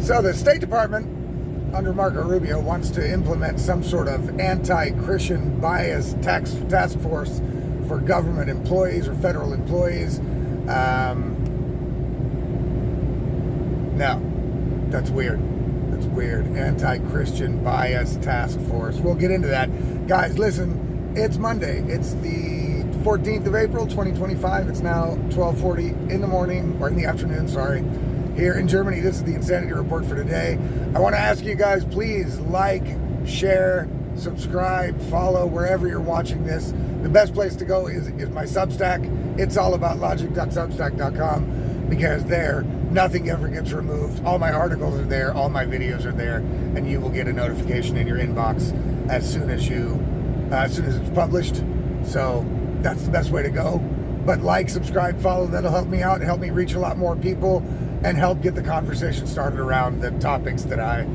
So the State Department, under Marco Rubio, wants to implement some sort of anti-Christian bias task force for government employees or federal employees. No, that's weird. That's weird. Anti-Christian bias task force. We'll get into that. Guys, listen, it's Monday. It's the 14th of April, 2025. It's now 12:40 in the morning, or in the afternoon, sorry. Here in Germany, this is the Insanity Report for today. I want to ask you guys, please like, share, subscribe, follow wherever you're watching this. The best place to go is my Substack. It's all about logic.substack.com, because there, nothing ever gets removed. All my articles are there, all my videos are there, and you will get a notification in your inbox as soon as it's published. So that's the best way to go. But like, subscribe, follow, that'll help me out, help me reach a lot more people, and help get the conversation started around the topics that I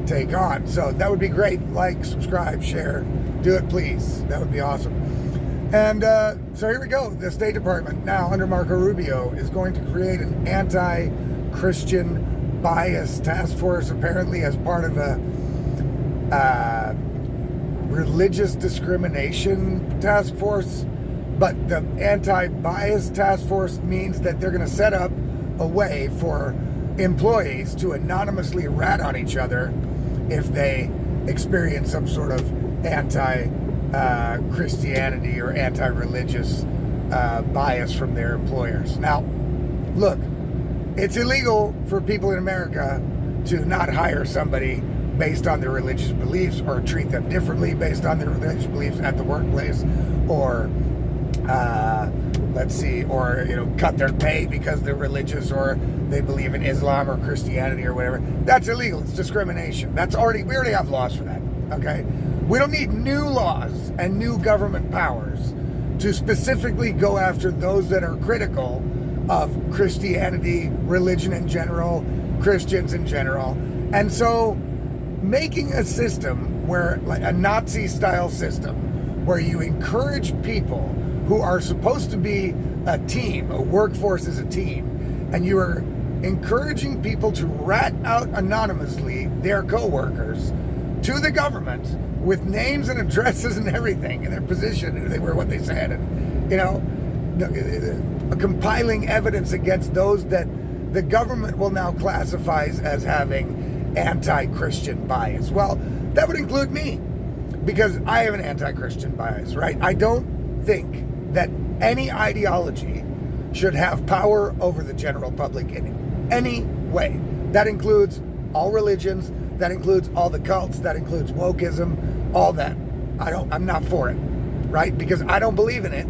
take on. So that would be great. Like, subscribe, share, do it please. That would be awesome. And so here we go. The State Department, now under Marco Rubio, is going to create an anti-Christian bias task force, apparently as part of a religious discrimination task force. But the anti-bias task force means that they're going to set up a way for employees to anonymously rat on each other if they experience some sort of anti-Christianity or anti-religious bias from their employers. Now, look, it's illegal for people in America to not hire somebody based on their religious beliefs, or treat them differently based on their religious beliefs at the workplace, or cut their pay because they're religious or they believe in Islam or Christianity or whatever. That's illegal. It's discrimination. We already have laws for that. Okay? We don't need new laws and new government powers to specifically go after those that are critical of Christianity, religion in general, Christians in general. And so making a system where, like a Nazi-style system, where you encourage people who are supposed to be a team, a workforce is a team, and you are encouraging people to rat out anonymously their co-workers to the government with names and addresses and everything, and their position, who they were, what they said, and, compiling evidence against those that the government will now classify as having anti-Christian bias. Well, that would include me, because I have an anti-Christian bias, right? I don't think that any ideology should have power over the general public in any way. That includes all religions, that includes all the cults, that includes wokeism, all that. I'm not for it, right? Because I don't believe in it,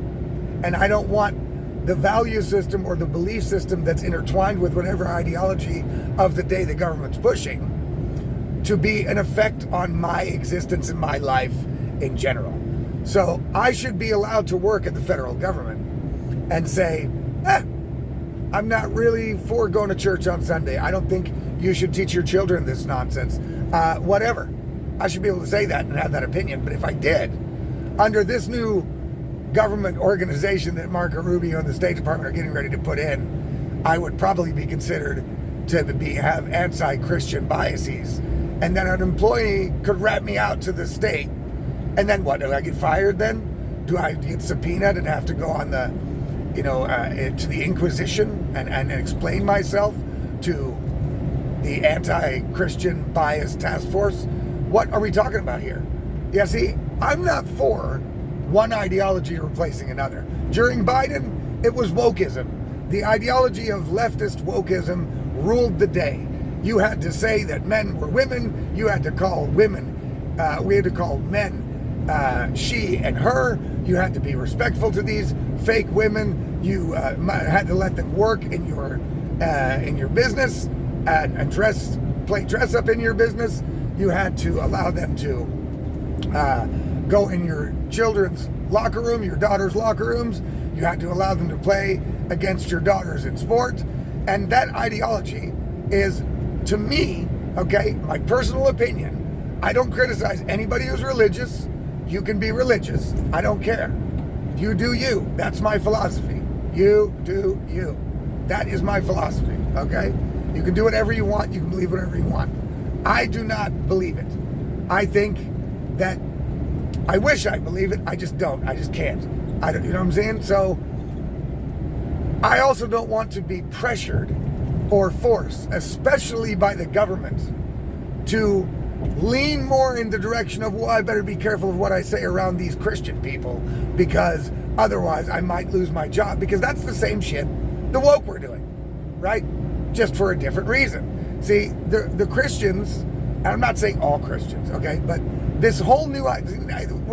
and I don't want the value system or the belief system that's intertwined with whatever ideology of the day the government's pushing to be an effect on my existence and my life in general. So I should be allowed to work at the federal government and say, I'm not really for going to church on Sunday. I don't think you should teach your children this nonsense. Whatever. I should be able to say that and have that opinion. But if I did, under this new government organization that Marco Rubio and the State Department are getting ready to put in, I would probably be considered to have anti-Christian biases. And then an employee could rat me out to the state. And then what? Do I get fired then? Do I get subpoenaed and have to go on the, to the inquisition and explain myself to the anti-Christian bias task force? What are we talking about here? Yeah, see, I'm not for one ideology replacing another. During Biden, it was wokeism. The ideology of leftist wokeism ruled the day. You had to say that men were women. You had to call women, we had to call men she and her. You had to be respectful to these fake women. You had to let them work in your business and play dress up in your business. You had to allow them to go in your children's locker room, your daughter's locker rooms. You had to allow them to play against your daughters in sport. And that ideology is, to me, okay, my personal opinion, I don't criticize anybody who's religious. You can be religious. I don't care. You do you. That's my philosophy. You do you. That is my philosophy, okay? You can do whatever you want. You can believe whatever you want. I do not believe it. I think that I wish I believe it. I just don't. I just can't. I don't. You know what I'm saying? So I also don't want to be pressured or forced, especially by the government, to lean more in the direction of, well, I better be careful of what I say around these Christian people, because otherwise I might lose my job. Because that's the same shit the woke were doing, right? Just for a different reason. See, the Christians, and I'm not saying all Christians, okay, but this whole new, well,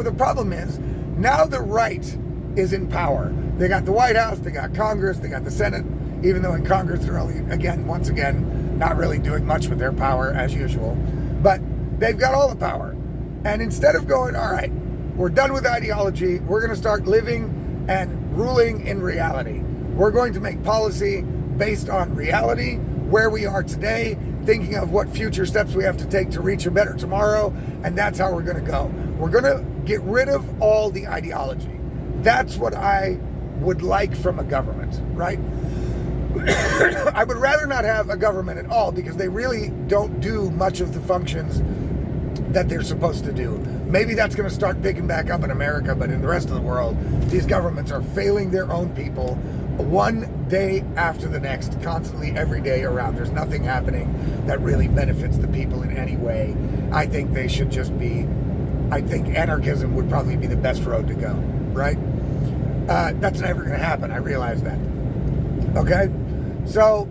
the problem is, now the right is in power. They got the White House, they got Congress, they got the Senate, even though in Congress they're only, once again, not really doing much with their power as usual. But they've got all the power. And instead of going, all right, we're done with ideology, we're going to start living and ruling in reality. We're going to make policy based on reality, where we are today, thinking of what future steps we have to take to reach a better tomorrow, and that's how we're going to go. We're going to get rid of all the ideology. That's what I would like from a government, right? I would rather not have a government at all, because they really don't do much of the functions that they're supposed to do. Maybe that's going to start picking back up in America, but in the rest of the world, these governments are failing their own people one day after the next, constantly every day around. There's nothing happening that really benefits the people in any way. I think they should just be, I think anarchism would probably be the best road to go, right? That's never going to happen. I realize that. Okay? So,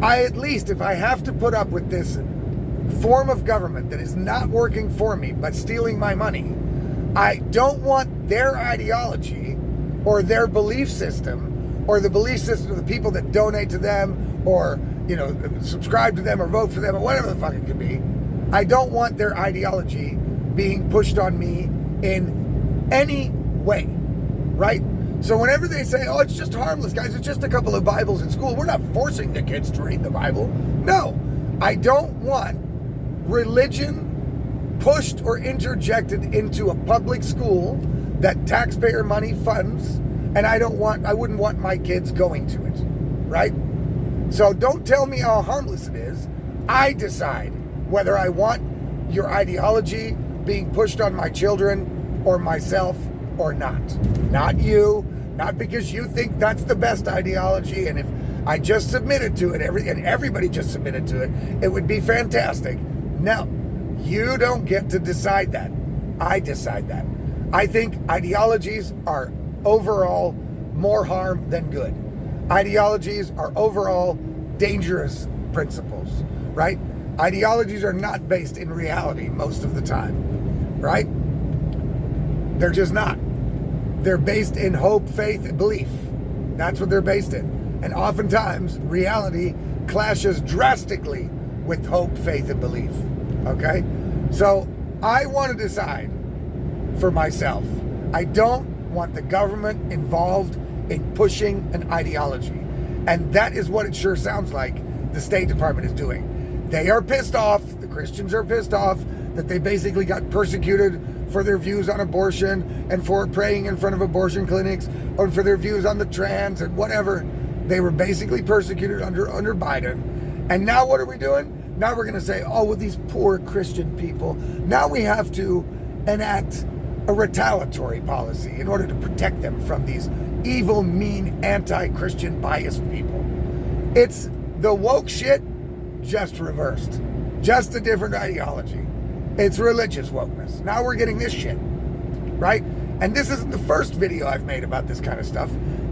at least if I have to put up with this form of government that is not working for me, but stealing my money, I don't want their ideology or their belief system or the belief system of the people that donate to them or, subscribe to them or vote for them or whatever the fuck it could be. I don't want their ideology being pushed on me in any way, right? So whenever they say, oh, it's just harmless, guys, it's just a couple of Bibles in school, we're not forcing the kids to read the Bible. No, I don't want religion pushed or interjected into a public school that taxpayer money funds, and I wouldn't want my kids going to it, right? So don't tell me how harmless it is. I decide whether I want your ideology being pushed on my children or myself or not. Not you, not because you think that's the best ideology, and if I just submitted to it, and everybody just submitted to it, it would be fantastic. No, you don't get to decide that. I decide that. I think ideologies are overall more harm than good. Ideologies are overall dangerous principles, right? Ideologies are not based in reality most of the time, right? They're just not. They're based in hope, faith, and belief. That's what they're based in. And oftentimes, reality clashes drastically with hope, faith, and belief. Okay? So, I want to decide for myself. I don't want the government involved in pushing an ideology. And that is what it sure sounds like the State Department is doing. They are pissed off, the Christians are pissed off, that they basically got persecuted for their views on abortion and for praying in front of abortion clinics, or for their views on the trans and whatever. They were basically persecuted under Biden. And now what are we doing? Now we're going to say, oh, well, these poor Christian people. Now we have to enact a retaliatory policy in order to protect them from these evil, mean, anti-Christian, biased people. It's the woke shit just reversed. Just a different ideology. It's religious wokeness. Now we're getting this shit, right? And this isn't the first video I've made about this kind of stuff.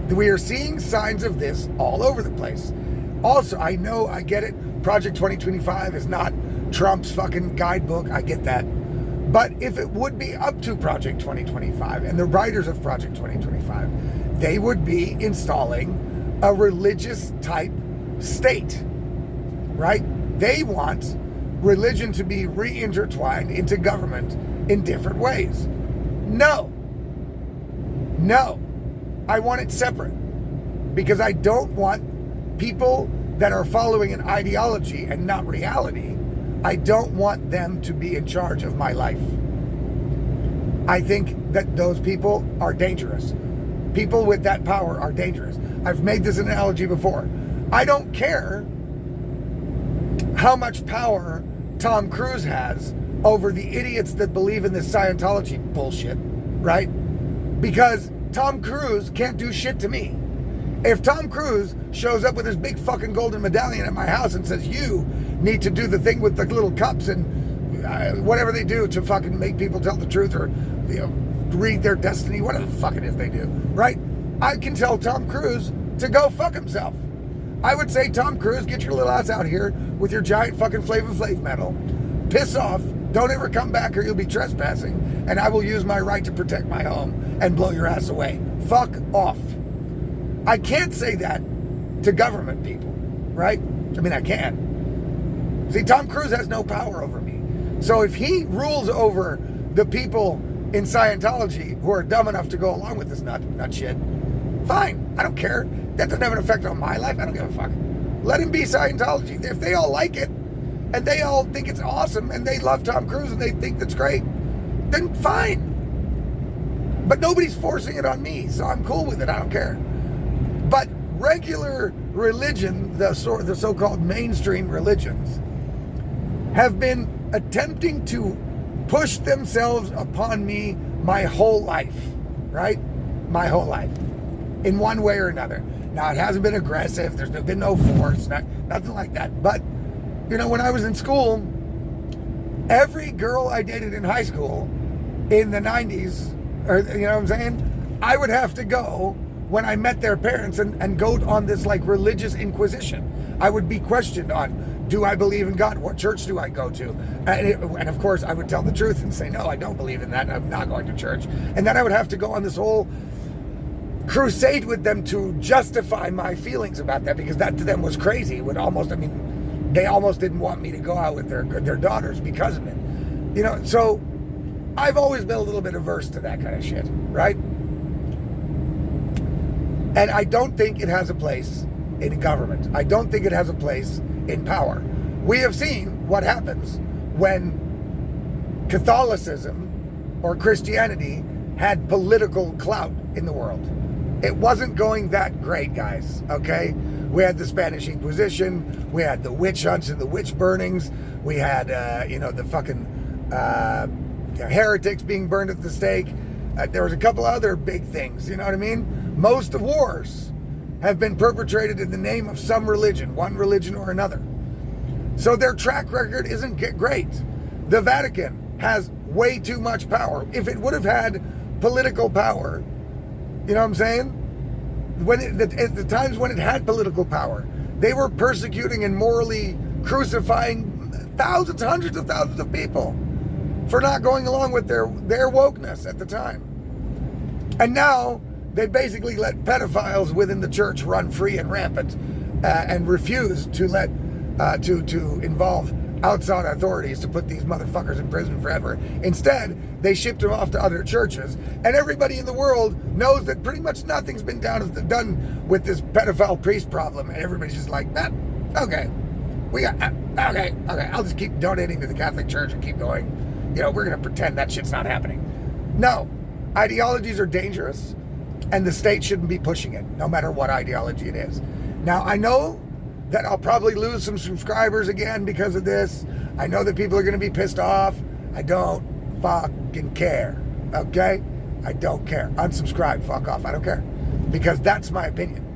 We are seeing signs of this all over the place. Also, I know, I get it. Project 2025 is not Trump's fucking guidebook. I get that. But if it would be up to Project 2025 and the writers of Project 2025, they would be installing a religious type state, right? They want religion to be reintertwined into government in different ways. No. I want it separate, because I don't want people that are following an ideology and not reality. I don't want them to be in charge of my life. I think that those people are dangerous. People with that power are dangerous. I've made this analogy before. I don't care how much power Tom Cruise has over the idiots that believe in this Scientology bullshit, right? Because Tom Cruise can't do shit to me. If Tom Cruise shows up with his big fucking golden medallion at my house and says, you need to do the thing with the little cups and whatever they do to fucking make people tell the truth or, you know, read their destiny, whatever the fuck it is they do, right? I can tell Tom Cruise to go fuck himself. I would say, Tom Cruise, get your little ass out here with your giant fucking Flavor Flav medal. Piss off. Don't ever come back or you'll be trespassing. And I will use my right to protect my home and blow your ass away. Fuck off. I can't say that to government people, right? I mean, I can. See, Tom Cruise has no power over me. So if he rules over the people in Scientology who are dumb enough to go along with this nut shit, fine. I don't care. That doesn't have an effect on my life. I don't give a fuck. Let him be Scientology. If they all like it, and they all think it's awesome, and they love Tom Cruise, and they think that's great, then fine. But nobody's forcing it on me, so I'm cool with it. I don't care. But regular religion, the so-called mainstream religions, have been attempting to push themselves upon me my whole life, right? My whole life, in one way or another. Now, it hasn't been aggressive. There's been no force, nothing like that. But, you know, when I was in school, every girl I dated in high school in the 90s, or, you know what I'm saying? I would have to go when I met their parents and go on this like religious inquisition. I would be questioned on, do I believe in God? What church do I go to? And of course I would tell the truth and say, no, I don't believe in that. I'm not going to church. And then I would have to go on this whole crusade with them to justify my feelings about that, because that to them was crazy. It would almost, I mean, they almost didn't want me to go out with their daughters because of it. You know, so I've always been a little bit averse to that kind of shit, right? And I don't think it has a place in government. I don't think it has a place in power. We have seen what happens when Catholicism or Christianity had political clout in the world. It wasn't going that great, guys, okay? We had the Spanish Inquisition, we had the witch hunts and the witch burnings, we had, the fucking heretics being burned at the stake. There was a couple other big things, you know what I mean? Most of wars have been perpetrated in the name of some religion, one religion or another. So their track record isn't great. The Vatican has way too much power. If it would have had political power, you know what I'm saying? At the times when it had political power, they were persecuting and morally crucifying thousands, hundreds of thousands of people for not going along with their wokeness at the time. And now they basically let pedophiles within the church run free and rampant, and refuse to let to involve outside authorities to put these motherfuckers in prison forever. Instead, they shipped them off to other churches, and everybody in the world knows that pretty much nothing's been done with this pedophile priest problem, and everybody's just like, okay, I'll just keep donating to the Catholic Church and keep going. You know, we're going to pretend that shit's not happening. No, ideologies are dangerous, and the state shouldn't be pushing it, no matter what ideology it is. Now, I know that I'll probably lose some subscribers again because of this. I know that people are going to be pissed off. I don't fucking care, okay? I don't care. Unsubscribe, fuck off, I don't care. Because that's my opinion,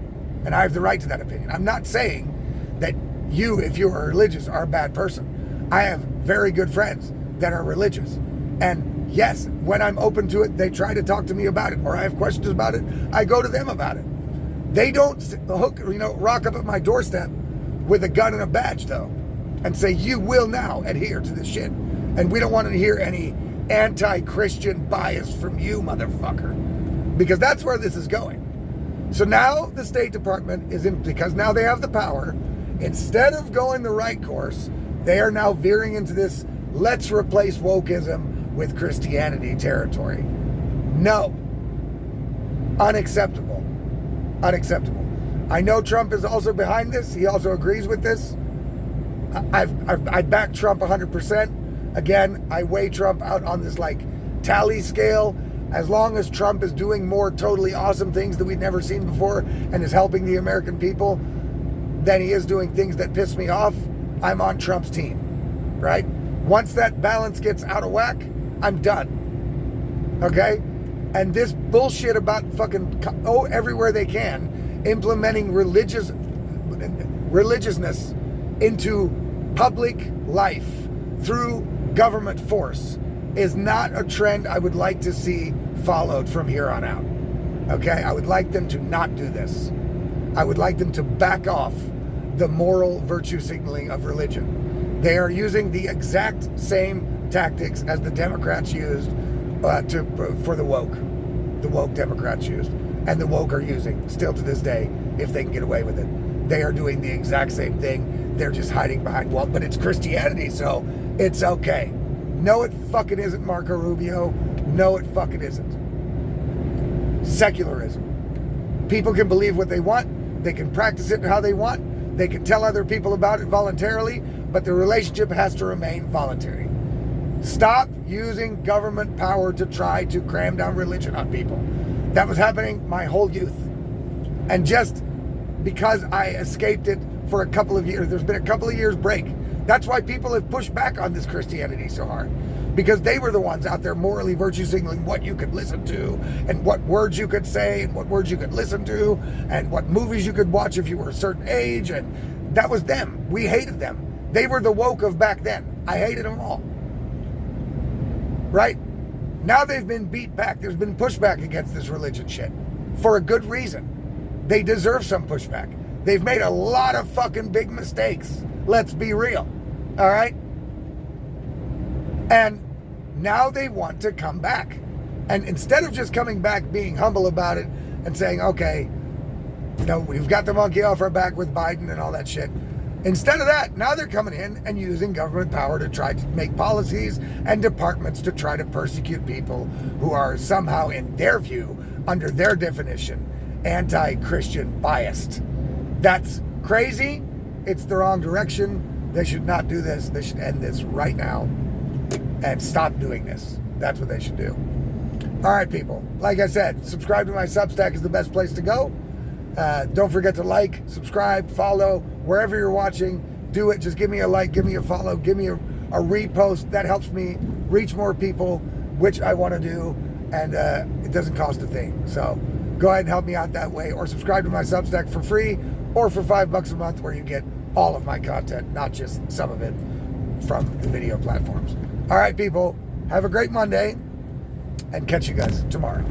and I have the right to that opinion. I'm not saying that you, if you are religious, are a bad person. I have very good friends that are religious, and yes, when I'm open to it, they try to talk to me about it, or I have questions about it, I go to them about it. They don't rock up at my doorstep with a gun and a badge, though, and say, you will now adhere to this shit, and we don't want to hear any anti-Christian bias from you, motherfucker, because that's where this is going. So now the State Department is in, because now they have the power, instead of going the right course, they are now veering into this let's replace wokeism with Christianity territory. No. Unacceptable. Unacceptable. I know Trump is also behind this. He also agrees with this. I back Trump 100%. Again, I weigh Trump out on this like tally scale. As long as Trump is doing more totally awesome things that we've never seen before and is helping the American people, than he is doing things that piss me off, I'm on Trump's team, right? Once that balance gets out of whack, I'm done, okay? And this bullshit about fucking, everywhere they can, implementing religiousness into public life through government force is not a trend I would like to see followed from here on out. Okay? I would like them to not do this. I would like them to back off the moral virtue signaling of religion. They are using the exact same tactics as the Democrats used for the woke. The woke Democrats used. And the woke are using still to this day, if they can get away with it. They are doing the exact same thing. They're just hiding behind, well, but it's Christianity, so it's okay. No, it fucking isn't, Marco Rubio. No, it fucking isn't. Secularism. People can believe what they want. They can practice it how they want. They can tell other people about it voluntarily, but the relationship has to remain voluntary. Stop using government power to try to cram down religion on people. That was happening my whole youth. And just because I escaped it for a couple of years, there's been a couple of years break. That's why people have pushed back on this Christianity so hard. Because they were the ones out there morally virtue signaling what you could listen to, and what words you could say, and what words you could listen to, and what movies you could watch if you were a certain age. And that was them. We hated them. They were the woke of back then. I hated them all. Right? Now they've been beat back. There's been pushback against this religion shit. For a good reason. They deserve some pushback. They've made a lot of fucking big mistakes. Let's be real. All right? And now they want to come back. And instead of just coming back, being humble about it and saying, okay, you know, we've got the monkey off our back with Biden and all that shit. Instead of that, now they're coming in and using government power to try to make policies and departments to try to persecute people who are somehow, in their view, under their definition, anti-Christian biased. That's crazy. It's the wrong direction. They should not do this. They should end this right now and stop doing this. That's what they should do. All right, people. Like I said, subscribe to my Substack is the best place to go. Don't forget to like, subscribe, follow, wherever you're watching. Do it. Just give me a like, give me a follow, give me a repost. That helps me reach more people, which I want to do, and it doesn't cost a thing. So go ahead and help me out that way, or subscribe to my Substack for free, or for $5 a month, where you get all of my content, not just some of it from the video platforms. All right, people, have a great Monday, and catch you guys tomorrow.